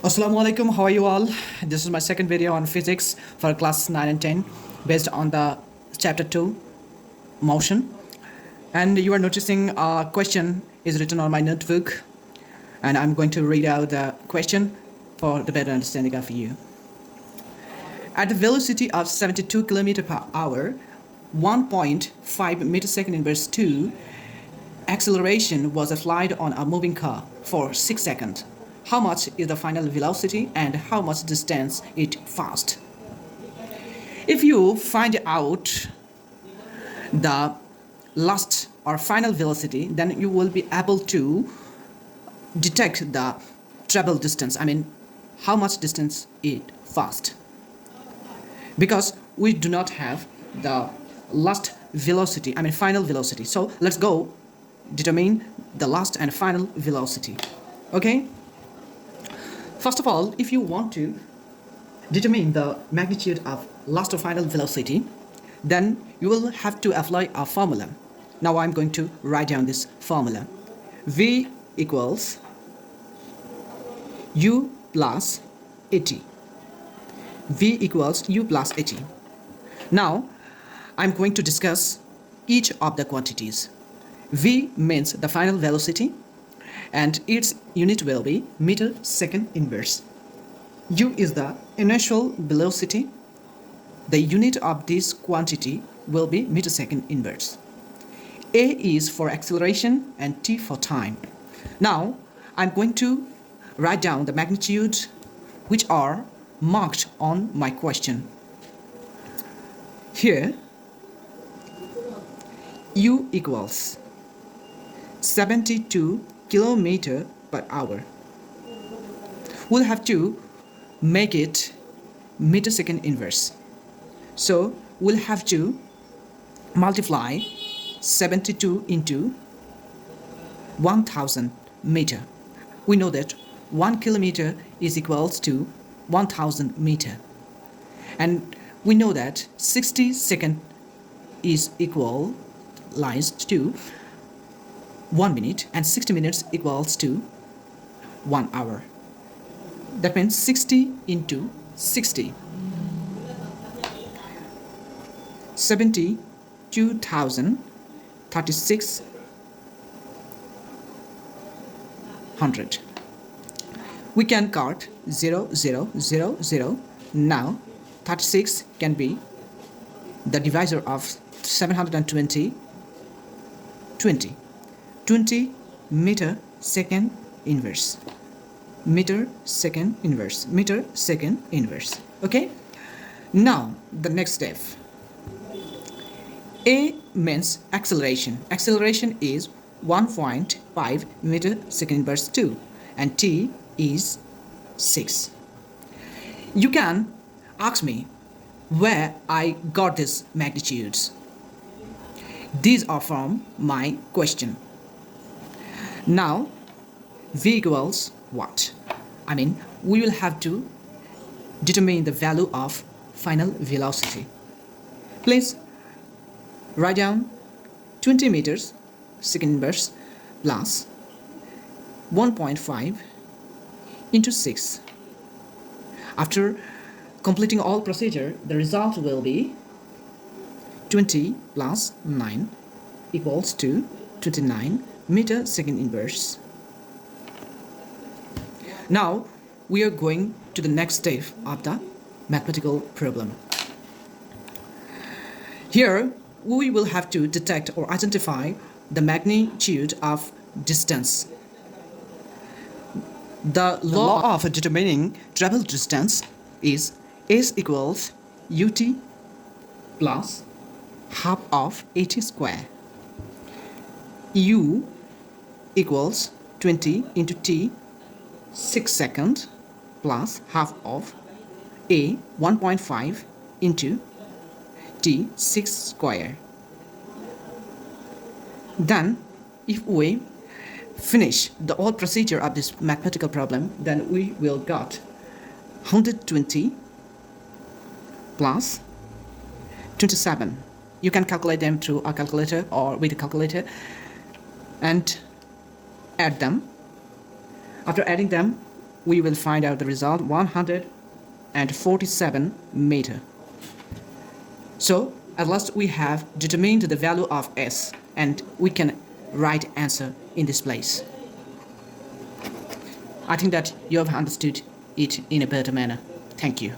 Assalamu alaikum, how are you all? This is my second video on physics for class 9 and 10 based on the chapter 2 motion. And you are noticing a question is written on my notebook, and I'm going to read out the question for the better understanding of you. At the velocity of 72 km per hour, 1.5 meter second inverse 2, acceleration was applied on a moving car for 6 seconds. How much is the final velocity and how much distance it passed? If you find out the last or final velocity, then you will be able to detect the travel distance. How much distance it passed. Because we do not have the last velocity, final velocity. So let's go determine the last and final velocity. Okay? First of all, if you want to determine the magnitude of last or final velocity, then you will have to apply a formula. Now I'm going to write down this formula. V equals U plus AT. V equals U plus AT. Now I'm going to discuss each of the quantities. V means the final velocity, and its unit will be meter second inverse. U is the initial velocity. The unit of this quantity will be meter second inverse. A is for acceleration and T for time. Now I'm going to write down the magnitude which are marked on my question. Here U equals 72 kilometer per hour. We'll have to make it meter second inverse. So we'll have to multiply 72 into 1000 meter. We know that 1 kilometer is equals to 1000 meter. And we know that 60 seconds is equalized to 1 minute, and 60 minutes equals to 1 hour. That means 60 into 60. 72,036. We can cut 0, 0, 0, 0. Now 36 can be the divisor of 720, 20. 20 meter second inverse. Meter second inverse. Meter second inverse. Okay? Now, the next step. A means acceleration. Acceleration is 1.5 meter second inverse 2, and T is 6. You can ask me where I got these magnitudes. These are from my question. Now V equals what? We will have to determine the value of final velocity. Please write down 20 meters second inverse plus 1.5 into 6. After completing all procedure, the result will be 20 plus 9 equals to 29 meter second inverse. Now we are going to the next step of the mathematical problem. Here we will have to detect or identify the magnitude of distance. The law of determining travel distance is S equals UT plus half of AT square. U equals 20 into T 6 seconds plus half of A 1.5 into T 6 square. Then if we finish the whole procedure of this mathematical problem, then we will got 120 plus 27. You can calculate them through a calculator or with a calculator and add them. After adding them, we will find out the result 147 meter. So at last we have determined the value of S and we can write answer in this place. I think that you have understood it in a better manner. Thank you.